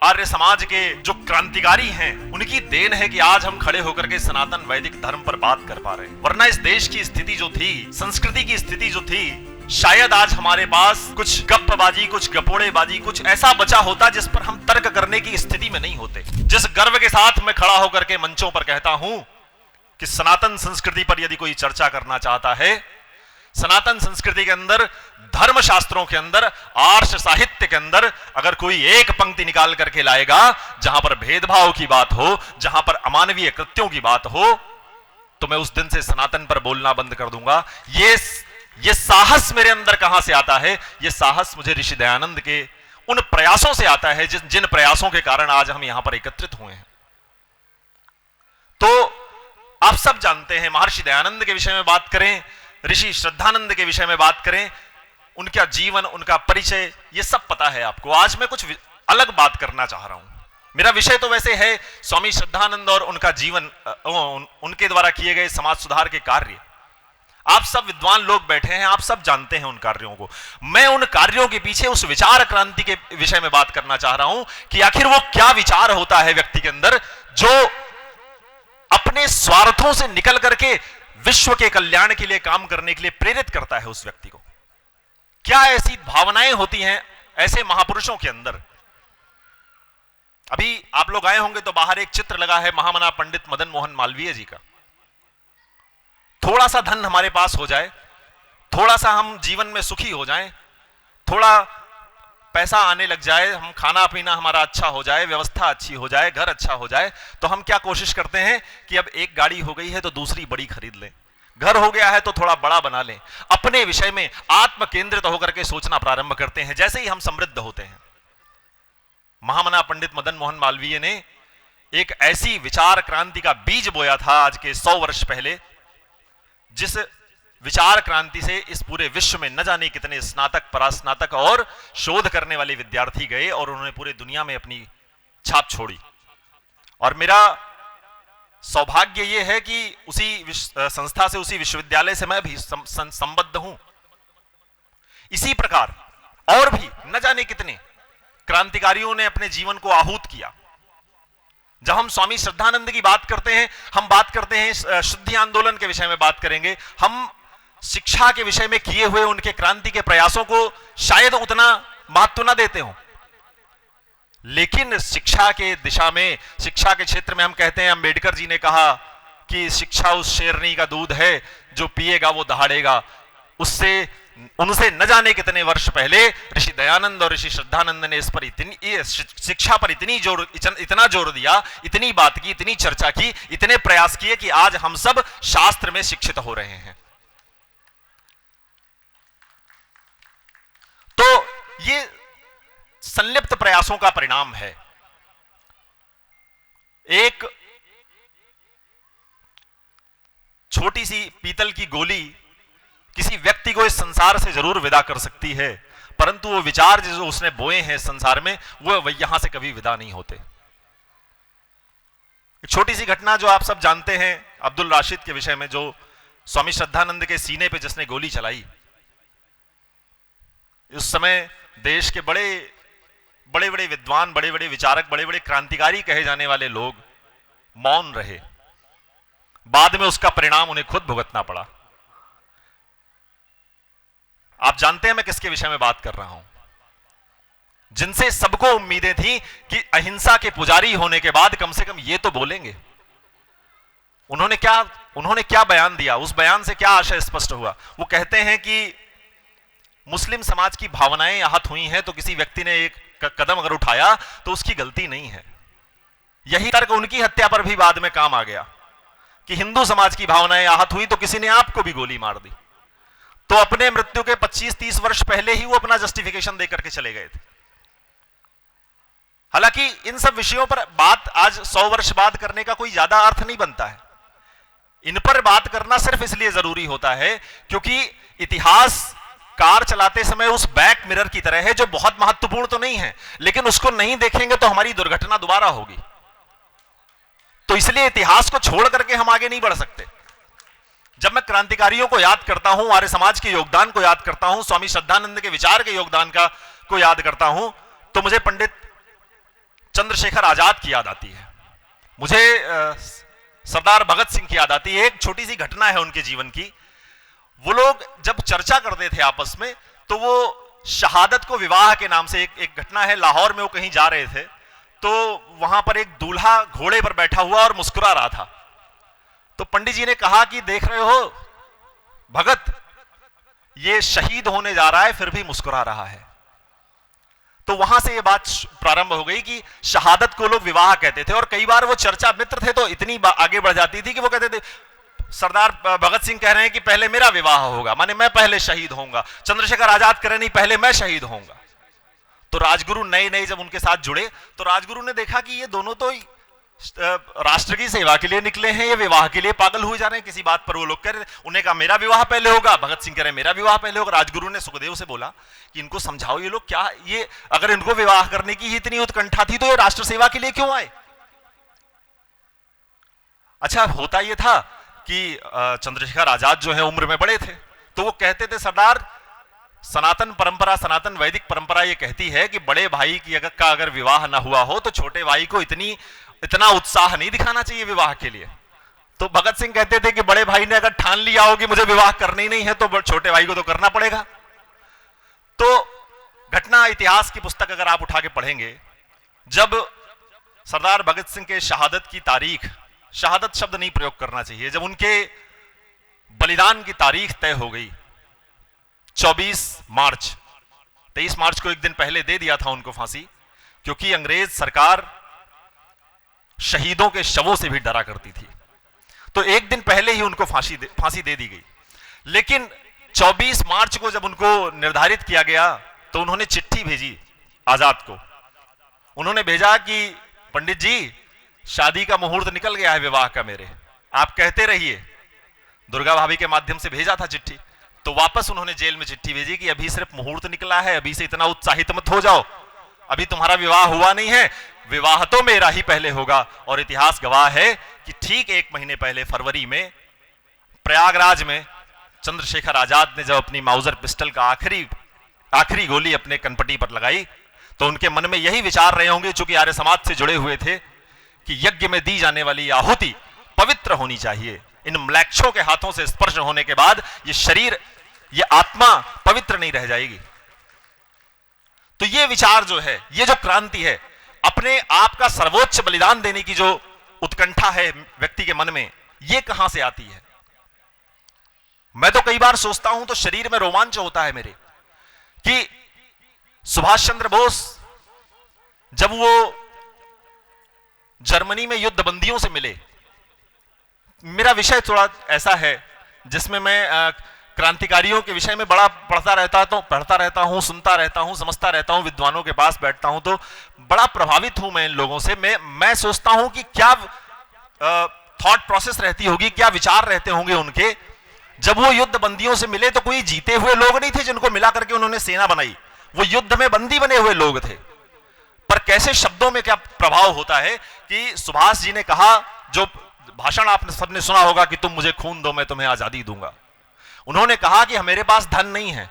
आर्य समाज के जो क्रांतिकारी हैं, उनकी देन है कि आज हम खड़े होकर के सनातन वैदिक धर्म पर बात कर पा रहे हैं। वरना इस देश की स्थिति जो थी, संस्कृति की स्थिति जो थी, शायद आज हमारे पास कुछ गप्पबाजी, कुछ गपोड़ेबाजी, कुछ ऐसा बचा होता जिस पर हम तर्क करने की स्थिति में नहीं होते। जिस गर्व के साथ मैं खड़ा होकर के मंचों पर कहता हूं कि सनातन संस्कृति पर यदि कोई चर्चा करना चाहता है, सनातन संस्कृति के अंदर, धर्म शास्त्रों के अंदर, आर्ष साहित्य के अंदर अगर कोई एक पंक्ति निकाल करके लाएगा जहां पर भेदभाव की बात हो, जहां पर अमानवीय कृत्यों की बात हो, तो मैं उस दिन से सनातन पर बोलना बंद कर दूंगा। ये साहस मेरे अंदर कहां से आता है? ये साहस मुझे ऋषि दयानंद के उन प्रयासों से आता है जिन प्रयासों के कारण आज हम यहां पर एकत्रित हुए हैं। तो आप सब जानते हैं, महर्षि दयानंद के विषय में बात करें, ऋषि श्रद्धानंद के विषय में बात करें, उनका जीवन, उनका परिचय, ये सब पता है आपको। आज मैं कुछ अलग बात करना चाह रहा हूं। मेरा विषय तो वैसे है स्वामी श्रद्धानंद और उनका जीवन, उनके द्वारा किए गए समाज सुधार के कार्य। आप सब विद्वान लोग बैठे हैं, आप सब जानते हैं उन कार्यों को। मैं उन कार्यों के पीछे उस विचार क्रांति के विषय में बात करना चाह रहा हूं कि आखिर वो क्या विचार होता है व्यक्ति के अंदर जो अपने स्वार्थों से निकल करके विश्व के कल्याण के लिए काम करने के लिए प्रेरित करता है उस व्यक्ति को। क्या ऐसी भावनाएं होती हैं ऐसे महापुरुषों के अंदर? अभी आप लोग आए होंगे तो बाहर एक चित्र लगा है महामना पंडित मदन मोहन मालवीय जी का। थोड़ा सा धन हमारे पास हो जाए, थोड़ा सा हम जीवन में सुखी हो जाएं, थोड़ा पैसा आने लग जाए, हम खाना पीना हमारा अच्छा हो जाए, व्यवस्था अच्छी हो जाए, घर अच्छा हो जाए, तो हम क्या कोशिश करते हैं कि अब एक गाड़ी हो गई है तो दूसरी बड़ी खरीद लें, घर हो गया है तो थोड़ा बड़ा बना लें। अपने विषय में आत्म केंद्रित होकर के सोचना प्रारंभ करते हैं जैसे ही हम समृद्ध होते हैं। महामना पंडित मदन मोहन मालवीय ने एक ऐसी विचार क्रांति का बीज बोया था आज के 100 वर्ष पहले, जिस विचार क्रांति से इस पूरे विश्व में न जाने कितने स्नातक, परास्नातक और शोध करने वाले विद्यार्थी गए और उन्होंने पूरे दुनिया में अपनी छाप छोड़ी। और मेरा सौभाग्य यह है कि उसी संस्था से, उसी विश्वविद्यालय से मैं भी संबद्ध हूं। इसी प्रकार और भी न जाने कितने क्रांतिकारियों ने अपने जीवन को आहूत किया। जब हम स्वामी श्रद्धानंद की बात करते हैं, हम बात करते हैं शुद्धि आंदोलन के विषय में बात करेंगे, हम शिक्षा के विषय में किए हुए उनके क्रांति के प्रयासों को शायद उतना महत्व न देते हो, लेकिन शिक्षा के दिशा में, शिक्षा के क्षेत्र में हम कहते हैं, अंबेडकर जी ने कहा कि शिक्षा उस शेरनी का दूध है जो पिएगा वो दहाड़ेगा। उनसे न जाने कितने वर्ष पहले ऋषि दयानंद और ऋषि श्रद्धानंद ने इस पर शिक्षा पर इतना जोर दिया, इतनी बात की, इतनी चर्चा की, इतने प्रयास किए कि आज हम सब शास्त्र में शिक्षित हो रहे हैं। तो ये संलिप्त प्रयासों का परिणाम है। एक छोटी सी पीतल की गोली किसी व्यक्ति को इस संसार से जरूर विदा कर सकती है, परंतु वो विचार जो उसने बोए हैं संसार में, वो यहां से कभी विदा नहीं होते। एक छोटी सी घटना जो आप सब जानते हैं, अब्दुल राशिद के विषय में, जो स्वामी श्रद्धानंद के सीने पे जिसने गोली चलाई। उस समय देश के बड़े बड़े विद्वान, बड़े बड़े विचारक, बड़े बड़े क्रांतिकारी कहे जाने वाले लोग मौन रहे। बाद में उसका परिणाम उन्हें खुद भुगतना पड़ा। आप जानते हैं मैं किसके विषय में बात कर रहा हूं? जिनसे सबको उम्मीदें थी कि अहिंसा के पुजारी होने के बाद कम से कम ये तो बोलेंगे। उन्होंने क्या बयान दिया? उस बयान से क्या आशय स्पष्ट हुआ? वो कहते हैं कि मुस्लिम समाज की भावनाएं आहत हुई हैं, तो किसी व्यक्ति ने एक कदम अगर उठाया तो उसकी गलती नहीं है। यही तर्क उनकी हत्या पर भी बाद में काम आ गया कि हिंदू समाज की भावनाएं आहत हुई तो किसी ने आपको भी गोली मार दी। तो अपने मृत्यु के 25-30 वर्ष पहले ही वो अपना जस्टिफिकेशन देकर के चले गए थे। हालांकि इन सब विषयों पर बात आज 100 वर्ष बाद करने का कोई ज्यादा अर्थ नहीं बनता है। इन पर बात करना सिर्फ इसलिए जरूरी होता है क्योंकि इतिहास कार चलाते समय उस बैक मिरर की तरह है, जो बहुत महत्वपूर्ण तो नहीं है, लेकिन उसको नहीं देखेंगे तो हमारी दुर्घटना दोबारा होगी। तो इसलिए इतिहास को छोड़ करके हम आगे नहीं बढ़ सकते। जब मैं क्रांतिकारियों को याद करता हूं, आर्य समाज के योगदान को याद करता हूं, स्वामी श्रद्धानंद के विचार के योगदान को याद करता हूं, तो मुझे पंडित चंद्रशेखर आजाद की याद आती है, मुझे सरदार भगत सिंह की याद आती है। एक छोटी सी घटना है उनके जीवन की। वो लोग जब चर्चा करते थे आपस में, तो वो शहादत को विवाह के नाम से एक घटना है, लाहौर में वो कहीं जा रहे थे, तो वहां पर एक दूल्हा घोड़े पर बैठा हुआ और मुस्कुरा रहा था। तो पंडित जी ने कहा कि देख रहे हो भगत, ये शहीद होने जा रहा है फिर भी मुस्कुरा रहा है। तो वहां से ये बात प्रारंभ हो गई कि शहादत को लोग विवाह कहते थे, और कई बार वो चर्चा मित्र थे तो इतनी आगे बढ़ जाती थी कि वो कहते थे सरदार भगत सिंह कह रहे हैं कि पहले मेरा विवाह होगा, माने मैं पहले शहीद होऊंगा। चंद्रशेखर आजाद कह रहे नहीं, पहले मैं शहीद होऊंगा। तो राजगुरु नए नए जब उनके साथ जुड़े तो राजगुरु ने देखा कि ये दोनों तो राष्ट्र की सेवा के लिए निकले हैं, ये विवाह के लिए पागल हुए जा रहे हैं। किसी बात पर वो लोग कह रहे थे, उन्हें कहा मेरा विवाह पहले होगा, भगत सिंह कह रहे हैं मेरा विवाह पहले होगा। राजगुरु ने सुखदेव से बोला कि इनको समझाओ, ये लोग क्या, ये अगर इनको विवाह करने की इतनी उत्कंठा थी तो ये राष्ट्र सेवा के लिए क्यों आए। अच्छा, होता यह था कि चंद्रशेखर आजाद जो है उम्र में बड़े थे, तो वो कहते थे सरदार सनातन परंपरा, सनातन वैदिक परंपरा ये कहती है कि बड़े भाई की अगर विवाह ना हुआ हो तो छोटे भाई को इतना उत्साह नहीं दिखाना चाहिए विवाह के लिए। तो भगत सिंह कहते थे कि बड़े भाई ने अगर ठान लिया हो कि मुझे विवाह करनी नहीं है तो छोटे भाई को तो करना पड़ेगा। तो घटना इतिहास की पुस्तक अगर आप उठा के पढ़ेंगे, जब सरदार भगत सिंह के शहादत की तारीख, शहादत शब्द नहीं प्रयोग करना चाहिए, जब उनके बलिदान की तारीख तय हो गई 24 मार्च, 23 मार्च को एक दिन पहले दे दिया था उनको फांसी, क्योंकि अंग्रेज सरकार शहीदों के शवों से भी डरा करती थी। तो एक दिन पहले ही उनको फांसी दे दी गई। लेकिन 24 मार्च को जब उनको निर्धारित किया गया तो उन्होंने चिट्ठी भेजी आजाद को। उन्होंने भेजा कि पंडित जी, शादी का मुहूर्त निकल गया है विवाह का मेरे, आप कहते रहिए। दुर्गा भाभी के माध्यम से भेजा था चिट्ठी। तो वापस उन्होंने जेल में चिट्ठी भेजी कि अभी सिर्फ मुहूर्त निकला है, अभी से इतना उत्साहित मत हो जाओ, अभी तुम्हारा विवाह हुआ नहीं है, विवाह तो मेरा ही पहले होगा। और इतिहास गवाह है कि ठीक एक महीने पहले फरवरी में प्रयागराज में चंद्रशेखर आजाद ने जब अपनी माउजर पिस्टल का आखिरी गोली अपने कनपटी पर लगाई तो उनके मन में यही विचार रहे होंगे, चूंकि आर्य समाज से जुड़े हुए थे, कि यज्ञ में दी जाने वाली आहुति पवित्र होनी चाहिए। इन म्लेच्छों के हाथों से स्पर्श होने के बाद ये शरीर, ये आत्मा पवित्र नहीं रह जाएगी। तो ये विचार जो है, ये जो क्रांति है, अपने आप का सर्वोच्च बलिदान देने की जो उत्कंठा है व्यक्ति के मन में, ये कहां से आती है। मैं तो कई बार सोचता हूं तो शरीर में रोमांच होता है मेरे, कि सुभाष चंद्र बोस जब वो जर्मनी में युद्ध बंदियों से मिले, मेरा विषय थोड़ा ऐसा है जिसमें मैं क्रांतिकारियों के विषय में बड़ा पढ़ता रहता हूं, सुनता रहता हूं, समझता रहता हूं, विद्वानों के पास बैठता हूं तो बड़ा प्रभावित हूं मैं इन लोगों से। मैं सोचता हूं कि क्या थॉट प्रोसेस रहती होगी, क्या विचार रहते होंगे उनके। जब वो युद्ध बंदियों से मिले तो कोई जीते हुए लोग नहीं थे जिनको मिला करके उन्होंने सेना बनाई, वो युद्ध में बंदी बने हुए लोग थे। पर कैसे शब्दों में क्या प्रभाव होता है कि सुभाष जी ने कहा, जो भाषण आपने सबने सुना होगा कि तुम मुझे खून दो मैं तुम्हें आजादी दूंगा। उन्होंने कहा कि मेरे पास धन नहीं है,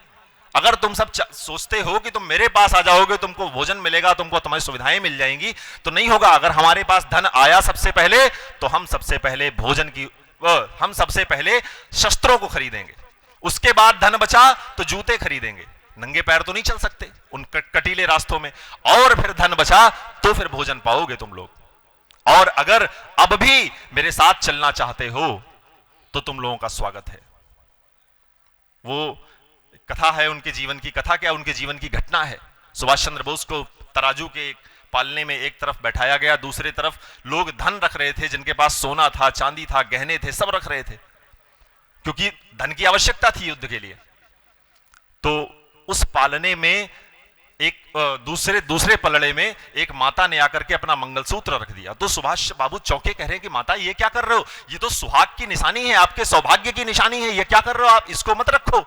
अगर तुम सब सोचते हो कि तुम मेरे पास आ जाओगे, तुमको भोजन मिलेगा, तुमको तुम्हारी सुविधाएं मिल जाएंगी, तो नहीं होगा। अगर हमारे पास धन आया सबसे पहले तो हम सबसे पहले हम सबसे पहले शस्त्रों को खरीदेंगे, उसके बाद धन बचा तो जूते खरीदेंगे, नंगे पैर तो नहीं चल सकते उन कटीले रास्तों में, और फिर धन बचा तो फिर भोजन पाओगे तुम लोग। और अगर अब भी मेरे साथ चलना चाहते हो तो तुम लोगों का स्वागत है। वो कथा है उनके जीवन की। कथा क्या, उनके जीवन की घटना है। सुभाष चंद्र बोस को तराजू के पालने में एक तरफ बैठाया गया, दूसरी तरफ लोग धन रख रहे थे, जिनके पास सोना था, चांदी था, गहने थे, सब रख रहे थे, क्योंकि धन की आवश्यकता थी युद्ध के लिए। तो उस पालने में एक दूसरे पलड़े में एक माता ने आकर के अपना मंगलसूत्र रख दिया। तो सुभाष बाबू चौंके, कह रहे हैं कि माता ये क्या कर रहे हो, ये तो सुहाग की निशानी है, आपके सौभाग्य की निशानी है, ये क्या कर रहे हो आप, इसको मत रखो।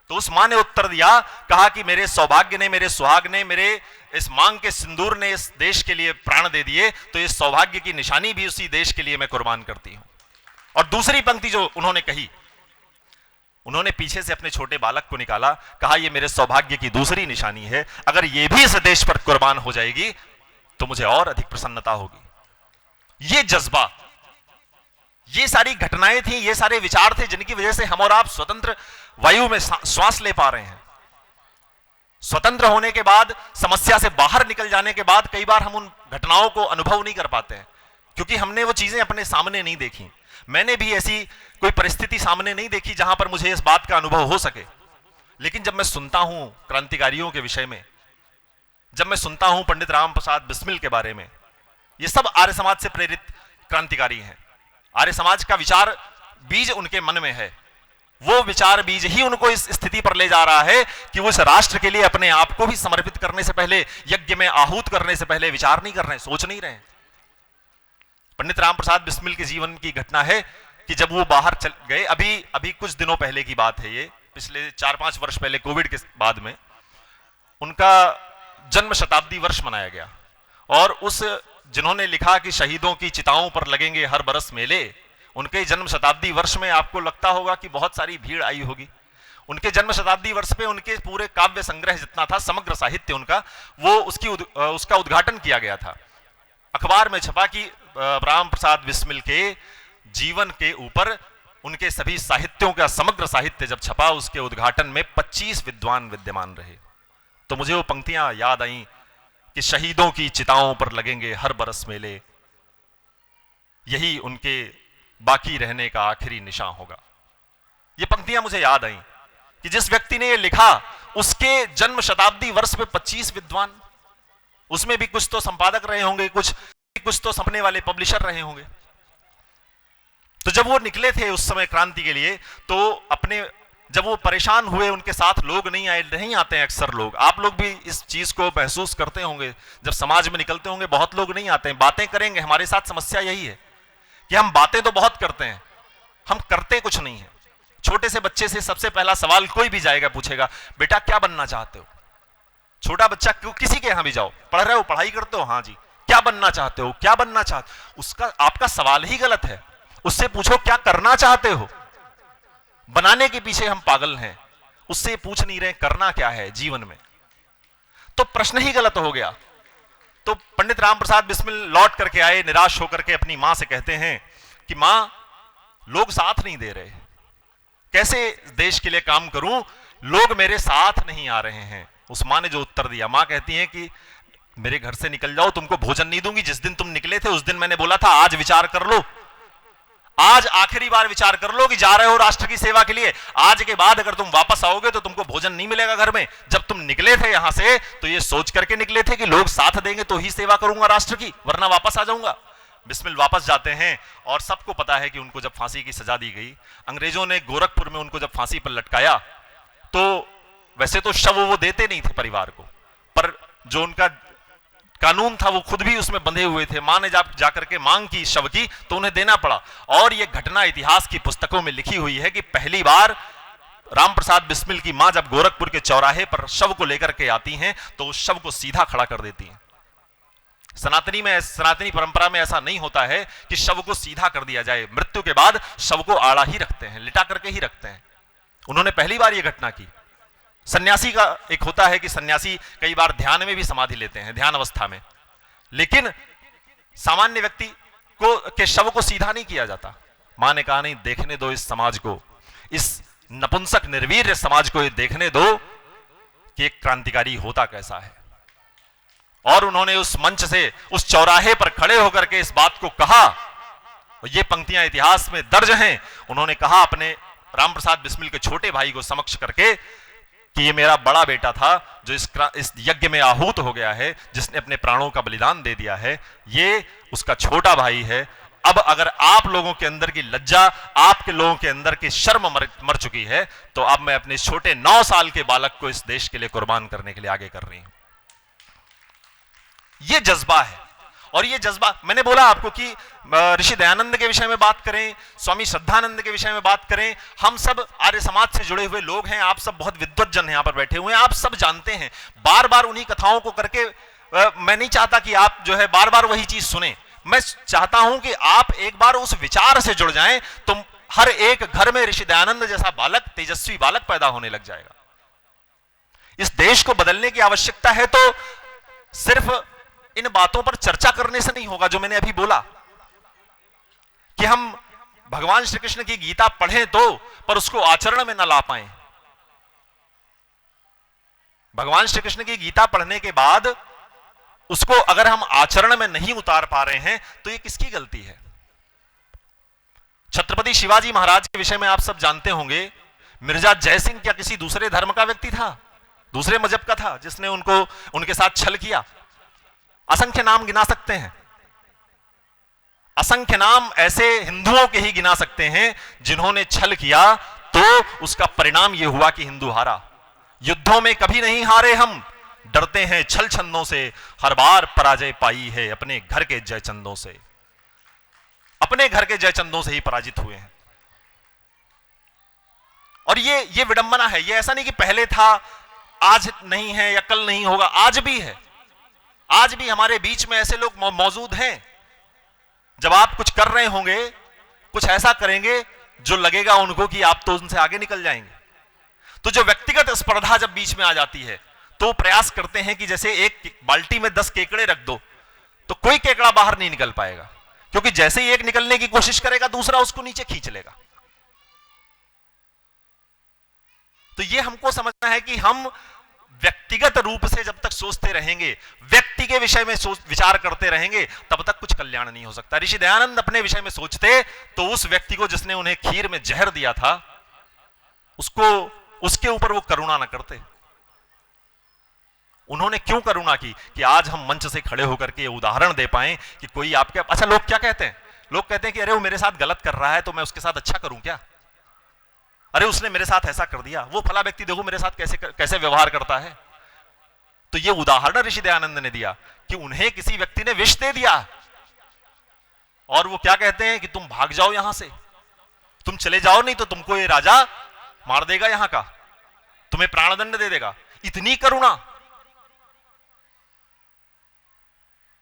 तो उस मां ने उत्तर दिया, कहा कि मेरे सौभाग्य ने, मेरे सुहाग ने, मेरे इस मांग के सिंदूर ने इस देश के लिए प्राण दे दिए, तो इस सौभाग्य की निशानी भी उसी देश के लिए मैं कुर्बान करती हूं। और दूसरी पंक्ति जो उन्होंने कही, उन्होंने पीछे से अपने छोटे बालक को निकाला, कहा ये मेरे सौभाग्य की दूसरी निशानी है, अगर ये भी इस देश पर कुर्बान हो जाएगी तो मुझे और अधिक प्रसन्नता होगी। ये जज्बा, ये सारी घटनाएं थी, ये सारे विचार थे जिनकी वजह से हम और आप स्वतंत्र वायु में श्वास ले पा रहे हैं। स्वतंत्र होने के बाद, समस्या से बाहर निकल जाने के बाद कई बार हम उन घटनाओं को अनुभव नहीं कर पाते हैं, क्योंकि हमने वो चीजें अपने सामने नहीं देखी। मैंने भी ऐसी कोई परिस्थिति सामने नहीं देखी जहां पर मुझे इस बात का अनुभव हो सके। लेकिन जब मैं सुनता हूं क्रांतिकारियों के विषय में, जब मैं सुनता हूं पंडित राम प्रसाद बिस्मिल के बारे में, ये सब आर्य समाज से प्रेरित क्रांतिकारी हैं। आर्य समाज का विचार बीज उनके मन में है, वो विचार बीज ही उनको इस स्थिति पर ले जा रहा है कि वो इस राष्ट्र के लिए अपने आप को भी समर्पित करने से पहले, यज्ञ में आहूत करने से पहले विचार नहीं कर रहे, सोच नहीं रहे। पंडित राम प्रसाद बिस्मिल के जीवन की घटना है कि जब वो बाहर चल गए, अभी कुछ दिनों पहले की बात है, ये पिछले 4-5 वर्ष पहले कोविड के बाद में उनका जन्म शताब्दी वर्ष मनाया गया। और उस जिन्होंने लिखा कि शहीदों की चिताओं पर लगेंगे हर बरस मेले, उनके जन्म शताब्दी वर्ष में आपको लगता होगा कि बहुत सारी भीड़ आई होगी। उनके जन्म शताब्दी वर्ष पे उनके पूरे काव्य संग्रह जितना था, समग्र साहित्य उनका, वो उसका उद्घाटन किया गया था। अखबार में छपा कि राम प्रसाद बिस्मिल के जीवन के ऊपर उनके सभी साहित्यों का समग्र साहित्य जब छपा, उसके उद्घाटन में 25 विद्वान विद्यमान रहे। तो मुझे वो पंक्तियां याद आई कि शहीदों की चिताओं पर लगेंगे हर बरस मेले, यही उनके बाकी रहने का आखिरी निशान होगा। ये पंक्तियां मुझे याद आई कि जिस व्यक्ति ने ये लिखा, उसके जन्म शताब्दी वर्ष पे 25 विद्वान, उसमें भी कुछ तो संपादक रहे होंगे, कुछ तो सपने वाले पब्लिशर रहे होंगे। तो जब वो निकले थे उस समय क्रांति के लिए, तो जब वो परेशान हुए, उनके साथ लोग नहीं आते हैं अक्सर लोग। आप लोग भी इस चीज को महसूस करते होंगे, जब समाज में निकलते होंगे बहुत लोग नहीं आते हैं, बातें करेंगे। हमारे साथ समस्या यही है कि हम बातें तो बहुत करते हैं, हम करते कुछ नहीं है। छोटे से बच्चे से सबसे पहला सवाल कोई भी जाएगा, पूछेगा बेटा क्या बनना चाहते हो। छोटा बच्चा किसी के यहां भी जाओ, पढ़ रहे हो, पढ़ाई करते हो, हाँ जी, क्या बनना चाहते हो, क्या बनना चाहते हो, उसका आपका सवाल ही गलत है। उससे पूछो क्या करना चाहते हो। बनाने के पीछे हम पागल हैं, उससे पूछ नहीं रहे करना क्या है जीवन में, तो प्रश्न ही गलत हो गया। तो पंडित राम प्रसाद बिस्मिल लौट करके आए, निराश होकर के अपनी मां से कहते हैं कि मां, लोग साथ नहीं दे रहे, कैसे देश के लिए काम करूं, लोग मेरे साथ नहीं आ रहे हैं। उस मां ने जो उत्तर दिया, मां कहती है कि मेरे घर से निकल जाओ, तुमको भोजन नहीं दूंगी। जिस दिन तुम निकले थे उस दिन मैंने बोला था आज विचार कर लो, आज आखिरी बार विचार कर लो कि जा रहे हो राष्ट्र की सेवा के लिए। आज के बाद अगर तुम वापस आओगे तो तुमको भोजन नहीं मिलेगा घर में। जब तुम निकले थे यहां से तो ये सोच करके निकले थे कि लोग साथ देंगे तो ही सेवा करूंगा राष्ट्र की, वरना वापस आ जाऊंगा। बिस्मिल वापस जाते हैं और सबको पता है कि उनको जब फांसी की सजा दी गई, अंग्रेजों ने गोरखपुर में उनको जब फांसी पर लटकाया, तो वैसे तो शव वो देते नहीं थे परिवार को, पर जो उनका कानून था वो खुद भी उसमें बंधे हुए थे। मां ने जाकर के मांग की शव की तो उन्हें देना पड़ा। और यह घटना इतिहास की पुस्तकों में लिखी हुई है कि पहली बार राम प्रसाद बिस्मिल की मां जब गोरखपुर के चौराहे पर शव को लेकर के आती हैं तो उस शव को सीधा खड़ा कर देती हैं। सनातनी परंपरा में ऐसा नहीं होता है कि शव को सीधा कर दिया जाए, मृत्यु के बाद शव को आड़ा ही रखते हैं, लिटा करके ही रखते हैं। उन्होंने पहली बार यह घटना की। सन्यासी का एक होता है कि सन्यासी कई बार ध्यान में भी समाधि लेते हैं, ध्यान अवस्था में, लेकिन सामान्य व्यक्ति के शव को सीधा नहीं किया जाता। मां ने कहा नहीं, देखने दो इस समाज को, इस नपुंसक निर्वीर्य समाज को ये देखने दो कि एक क्रांतिकारी होता कैसा है। और उन्होंने उस मंच से, उस चौराहे पर खड़े होकर के इस बात को कहा। ये पंक्तियां इतिहास में दर्ज हैं। उन्होंने कहा अपने राम प्रसाद बिस्मिल के छोटे भाई को समक्ष करके कि ये मेरा बड़ा बेटा था जो इस यज्ञ में आहूत हो गया है, जिसने अपने प्राणों का बलिदान दे दिया है, ये उसका छोटा भाई है। अब अगर आप लोगों के अंदर की लज्जा, आपके लोगों के अंदर की शर्म मर चुकी है, तो अब मैं अपने छोटे 9 साल के बालक को इस देश के लिए कुर्बान करने के लिए आगे कर रही हूं। ये जज्बा है। और ये जज्बा, मैंने बोला आपको कि ऋषि दयानंद के विषय में बात करें, स्वामी श्रद्धानंद के विषय में बात करें, हम सब आर्य समाज से जुड़े हुए लोग हैं। आप सब बहुत विद्वत जन यहां पर बैठे हुए हैं, आप सब जानते हैं। बार बार उन्हीं कथाओं को करके मैं नहीं चाहता कि आप जो है बार बार वही चीज सुने। मैं चाहता हूं कि आप एक बार उस विचार से जुड़ जाएं, तो हर एक घर में ऋषि दयानंद जैसा बालक, तेजस्वी बालक पैदा होने लग जाएगा। इस देश को बदलने की आवश्यकता है तो सिर्फ इन बातों पर चर्चा करने से नहीं होगा। जो मैंने अभी बोला कि हम भगवान श्री कृष्ण की गीता पढ़ें तो, पर उसको आचरण में न ला पाए। भगवान श्री कृष्ण की गीता पढ़ने के बाद उसको अगर हम आचरण में नहीं उतार पा रहे हैं तो ये किसकी गलती है? छत्रपति शिवाजी महाराज के विषय में आप सब जानते होंगे। मिर्जा जयसिंह क्या किसी दूसरे धर्म का व्यक्ति था, दूसरे मजहब का था, जिसने उनके साथ छल किया? असंख्य नाम गिना सकते हैं, असंख्य नाम ऐसे हिंदुओं के ही गिना सकते हैं जिन्होंने छल किया, तो उसका परिणाम यह हुआ कि हिंदू हारा। युद्धों में कभी नहीं हारे हम, डरते हैं छल छंदों से, हर बार पराजय पाई है अपने घर के जयचंदों से। अपने घर के जयचंदों से ही पराजित हुए हैं। और ये विडंबना है। ये ऐसा नहीं कि पहले था, आज नहीं है या कल नहीं होगा, आज भी है। आज भी हमारे बीच में ऐसे लोग मौजूद हैं। जब आप कुछ कर रहे होंगे, कुछ ऐसा करेंगे जो लगेगा उनको कि आप तो उनसे आगे निकल जाएंगे, तो जो व्यक्तिगत स्पर्धा जब बीच में आ जाती है तो प्रयास करते हैं कि जैसे एक बाल्टी में 10 केकड़े रख दो तो कोई केकड़ा बाहर नहीं निकल पाएगा, क्योंकि जैसे ही एक निकलने की कोशिश करेगा दूसरा उसको नीचे खींच लेगा। तो ये हमको समझना है कि हम व्यक्तिगत रूप से जब तक सोचते रहेंगे, व्यक्ति के विषय में विचार करते रहेंगे, तब तक कुछ कल्याण नहीं हो सकता। ऋषि दयानंद अपने विषय में सोचते तो उस व्यक्ति को जिसने उन्हें खीर में जहर दिया था, उसके ऊपर वो करुणा न करते। उन्होंने क्यों करुणा की कि आज हम मंच से खड़े होकर के उदाहरण दे पाएं कि कोई आपके। अच्छा, लोग क्या कहते हैं? लोग कहते हैं कि अरे वो मेरे साथ गलत कर रहा है तो मैं उसके साथ अच्छा करूं क्या? अरे उसने मेरे साथ ऐसा कर दिया, वो फला व्यक्ति देखो मेरे साथ कैसे व्यवहार करता है। तो ये उदाहरण ऋषि दयानंद ने दिया कि उन्हें किसी व्यक्ति ने विष दे दिया और वो क्या कहते हैं कि तुम भाग जाओ यहां से, तुम चले जाओ, नहीं तो तुमको ये राजा मार देगा, यहां का तुम्हें प्राणदंड दे देगा। इतनी करुणा,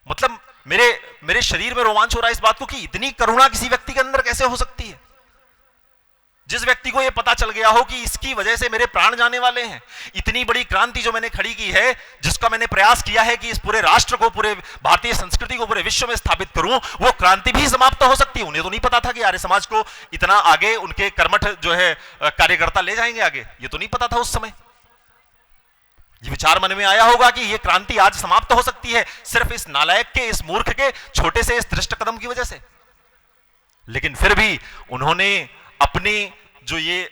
मतलब मेरे शरीर में रोमांच हो रहा है इस बात को कि इतनी करुणा किसी व्यक्ति के अंदर कैसे हो सकती है, जिस व्यक्ति को यह पता चल गया हो कि इसकी वजह से मेरे प्राण जाने वाले हैं। इतनी बड़ी क्रांति जो मैंने खड़ी की है, जिसका मैंने प्रयास किया है कि इस पूरे राष्ट्र को, पूरे भारतीय संस्कृति को पूरे विश्व में स्थापित करूं, वो क्रांति भी समाप्त हो सकती है। उन्हें तो नहीं पता था कि आर्य समाज को इतना आगे उनके कर्मठ जो है कार्यकर्ता ले जाएंगे आगे, ये तो नहीं पता था उस समय। ये विचार मन में आया होगा कि ये क्रांति आज समाप्त हो सकती है सिर्फ इस नालायक के, इस मूर्ख के छोटे से इस दृष्ट कदम की वजह से। लेकिन फिर भी उन्होंने अपनी जो ये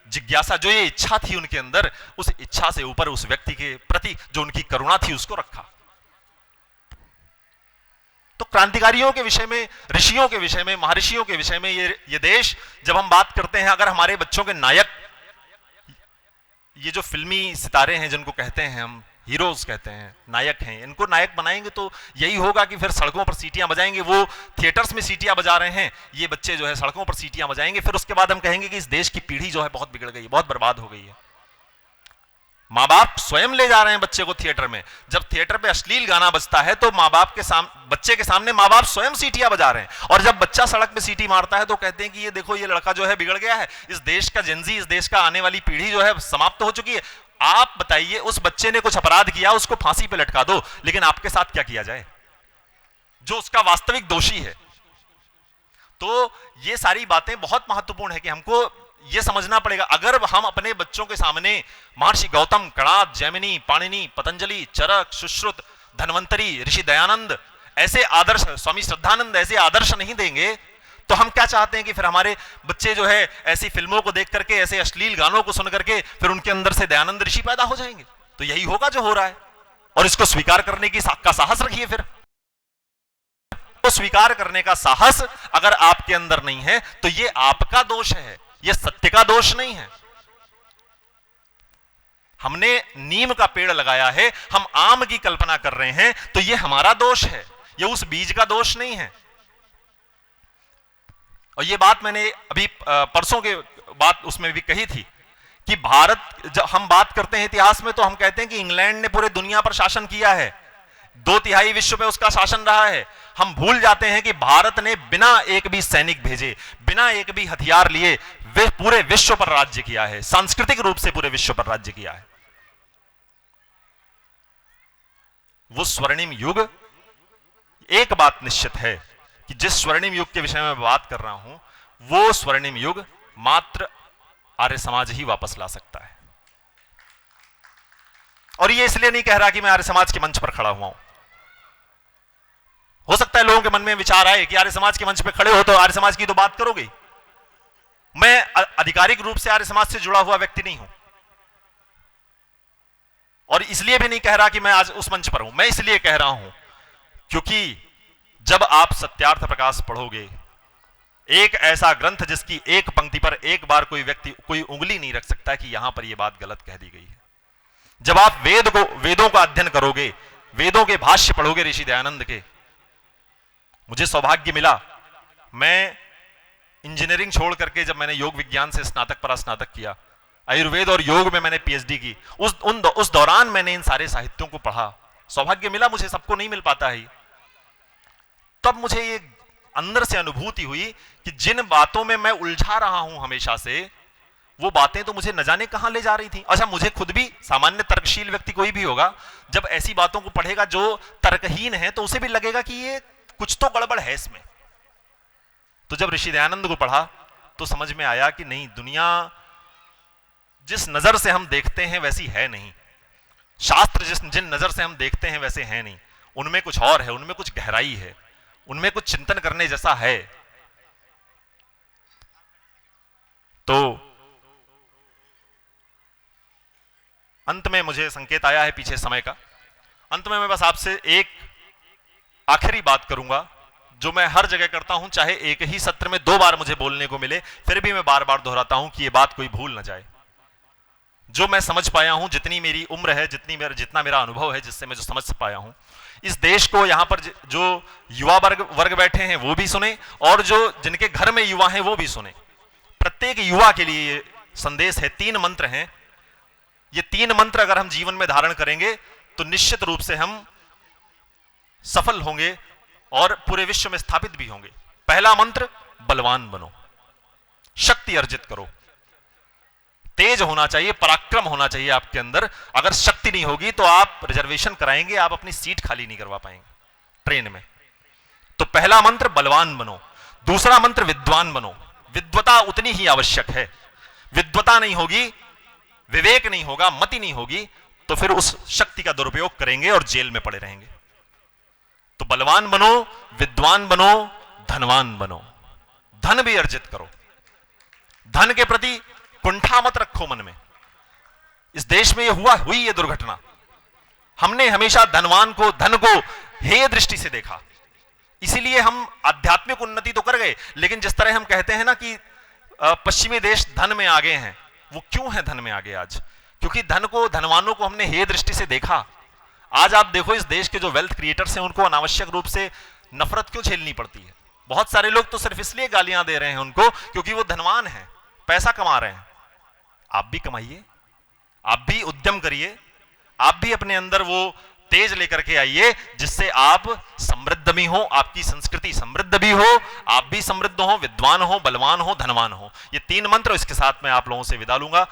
जिज्ञासा, जो ये इच्छा थी उनके अंदर, उस इच्छा से ऊपर उस व्यक्ति के प्रति जो उनकी करुणा थी उसको रखा। तो क्रांतिकारियों के विषय में, ऋषियों के विषय में, महर्षियों के विषय में ये देश, जब हम बात करते हैं, अगर हमारे बच्चों के नायक, ये जो फिल्मी सितारे हैं जिनको कहते हैं हम हीरोज कहते हैं, नायक हैं, इनको नायक बनाएंगे तो यही होगा कि फिर सड़कों पर सीटियां बजाएंगे। वो थिएटर्स में सीटियां बजा रहे हैं, ये बच्चे जो है सड़कों पर सीटियां बजाएंगे। फिर उसके बाद हम कहेंगे कि इस देश की पीढ़ी जो है बहुत बिगड़ गई, बहुत बर्बाद हो गई है। माँ बाप स्वयं ले जा रहे हैं बच्चे को थिएटर में। जब थिएटर पे अश्लील गाना बजता है तो माँ बाप के बच्चे के सामने माँ बाप स्वयं सीटियां बजा रहे हैं। और जब बच्चा सड़क पे सीटी मारता है तो कहते हैं कि ये देखो, ये लड़का जो है बिगड़ गया है, इस देश का जेनजी, इस देश का आने वाली पीढ़ी जो है समाप्त हो चुकी है। आप बताइए, उस बच्चे ने कुछ अपराध किया, उसको फांसी पे लटका दो, लेकिन आपके साथ क्या किया जाए, जो उसका वास्तविक दोषी है। तो ये सारी बातें बहुत महत्वपूर्ण है कि हमको ये समझना पड़ेगा। अगर हम अपने बच्चों के सामने महर्षि गौतम, कणाद, जैमिनी, पाणिनि, पतंजलि, चरक, सुश्रुत, धन्वंतरी, ऋषि दयानंद ऐसे आदर्श, स्वामी श्रद्धानंद ऐसे आदर्श नहीं देंगे तो हम क्या चाहते हैं कि फिर हमारे बच्चे जो है ऐसी फिल्मों को देख करके, ऐसे अश्लील गानों को सुन करके फिर उनके अंदर से दयानंद ऋषि पैदा हो जाएंगे। तो यही होगा जो हो रहा है, और इसको स्वीकार करने का साहस रखिए। फिर तो स्वीकार करने का साहस अगर आपके अंदर नहीं है तो ये आपका दोष है, ये सत्य का दोष नहीं है। हमने नीम का पेड़ लगाया है, हम आम की कल्पना कर रहे हैं, तो ये हमारा दोष है, ये उस बीज का दोष नहीं है। और ये बात मैंने अभी परसों के बात उसमें भी कही थी कि भारत, जब हम बात करते हैं इतिहास में तो हम कहते हैं कि इंग्लैंड ने पूरे दुनिया पर शासन किया है, 2/3 विश्व पे उसका शासन रहा है। हम भूल जाते हैं कि भारत ने बिना एक भी सैनिक भेजे, बिना एक भी हथियार लिए पूरे विश्व पर राज्य किया है, सांस्कृतिक रूप से पूरे विश्व पर राज्य किया है। वो स्वर्णिम युग एक बात निश्चित है कि जिस स्वर्णिम युग के विषय में बात कर रहा हूं, वो स्वर्णिम युग मात्र आर्य समाज ही वापस ला सकता है। और ये इसलिए नहीं कह रहा कि मैं आर्य समाज के मंच पर खड़ा हुआ हूं। हो सकता है लोगों के मन में विचार आए कि आर्य समाज के मंच पर खड़े हो तो आर्य समाज की तो बात करोगे। मैं आधिकारिक रूप से आर्य समाज से जुड़ा हुआ व्यक्ति नहीं हूं, और इसलिए भी नहीं कह रहा कि मैं आज उस मंच पर हूं। मैं इसलिए कह रहा हूं क्योंकि जब आप सत्यार्थ प्रकाश पढ़ोगे, एक ऐसा ग्रंथ जिसकी एक पंक्ति पर एक बार कोई व्यक्ति कोई उंगली नहीं रख सकता कि यहां पर यह बात गलत कह दी गई है। जब आप वेदों का अध्ययन करोगे, वेदों के भाष्य पढ़ोगे ऋषि दयानंद के, मुझे सौभाग्य मिला, मैं इंजीनियरिंग छोड़ करके जब मैंने योग विज्ञान से स्नातक परास्नातक किया, आयुर्वेद और योग में मैंने पीएचडी की, उस दौरान मैंने इन सारे साहित्यों को पढ़ा। सौभाग्य मिला मुझे, सबको नहीं मिल पाता है। तब मुझे ये अंदर से अनुभूति हुई कि जिन बातों में मैं उलझा रहा हूं हमेशा से, वो बातें तो मुझे न जाने कहां ले जा रही थी। अच्छा, मुझे खुद भी, सामान्य तर्कशील व्यक्ति कोई भी होगा, जब ऐसी बातों को पढ़ेगा जो तर्कहीन है तो उसे भी लगेगा कि ये कुछ तो गड़बड़ है इसमें। तो जब ऋषि दयानंद को पढ़ा तो समझ में आया कि नहीं, दुनिया जिस नजर से हम देखते हैं वैसी है नहीं, शास्त्र जिन नजर से हम देखते हैं वैसे हैं नहीं, उनमें कुछ और है, उनमें कुछ गहराई है, उनमें कुछ चिंतन करने जैसा है। तो अंत में मुझे संकेत आया है पीछे समय का, अंत में मैं बस आपसे एक आखिरी बात करूंगा जो मैं हर जगह करता हूं, चाहे एक ही सत्र में 2 बार मुझे बोलने को मिले, फिर भी मैं बार बार दोहराता हूं कि यह बात कोई भूल ना जाए। जो मैं समझ पाया हूं, जितनी मेरी उम्र है, जितना मेरा अनुभव है, जिससे मैं जो समझ पाया हूं, इस देश को यहां पर जो युवा वर्ग बैठे हैं वो भी सुने, और जो जिनके घर में युवा हैं वो भी सुने। प्रत्येक युवा के लिए ये संदेश है, 3 मंत्र हैं। ये 3 मंत्र अगर हम जीवन में धारण करेंगे तो निश्चित रूप से हम सफल होंगे और पूरे विश्व में स्थापित भी होंगे। पहला मंत्र, बलवान बनो, शक्ति अर्जित करो, तेज होना चाहिए, पराक्रम होना चाहिए आपके अंदर। अगर शक्ति नहीं होगी तो आप रिजर्वेशन कराएंगे, आप अपनी सीट खाली नहीं करवा पाएंगे ट्रेन में। तो पहला मंत्र बलवान बनो। दूसरा मंत्र विद्वान बनो। विद्वता उतनी ही आवश्यक है। विद्वता नहीं होगी, विवेक नहीं होगा, मति नहीं होगी, तो फिर उस शक्ति का दुरुपयोग करेंगे और जेल में पड़े रहेंगे। तो बलवान बनो, विद्वान बनो, धनवान बनो। धन भी अर्जित करो, धन के प्रति कुंठा मत रखो मन में। इस देश में हुई ये दुर्घटना, हमने हमेशा धन को हेय दृष्टि से देखा, इसीलिए हम आध्यात्मिक उन्नति तो कर गए, लेकिन जिस तरह हम कहते हैं ना कि पश्चिमी देश धन में आगे हैं, वो क्यों है धन में आगे आज? क्योंकि धनवानों को हमने हेय दृष्टि से देखा। आज आप देखो इस देश के जो वेल्थ क्रिएटर्स हैं उनको अनावश्यक रूप से नफरत क्यों झेलनी पड़ती है? बहुत सारे लोग तो सिर्फ इसलिए गालियां दे रहे हैं उनको क्योंकि वो धनवान हैं, पैसा कमा रहे हैं। आप भी कमाइए, आप भी उद्यम करिए, आप भी अपने अंदर वो तेज लेकर के आइए जिससे आप समृद्ध भी हो, आपकी संस्कृति समृद्ध भी हो, आप भी समृद्ध हो, विद्वान हो, बलवान हो, धनवान हो। ये 3 मंत्र, इसके साथ मैं आप लोगों से विदा लूंगा।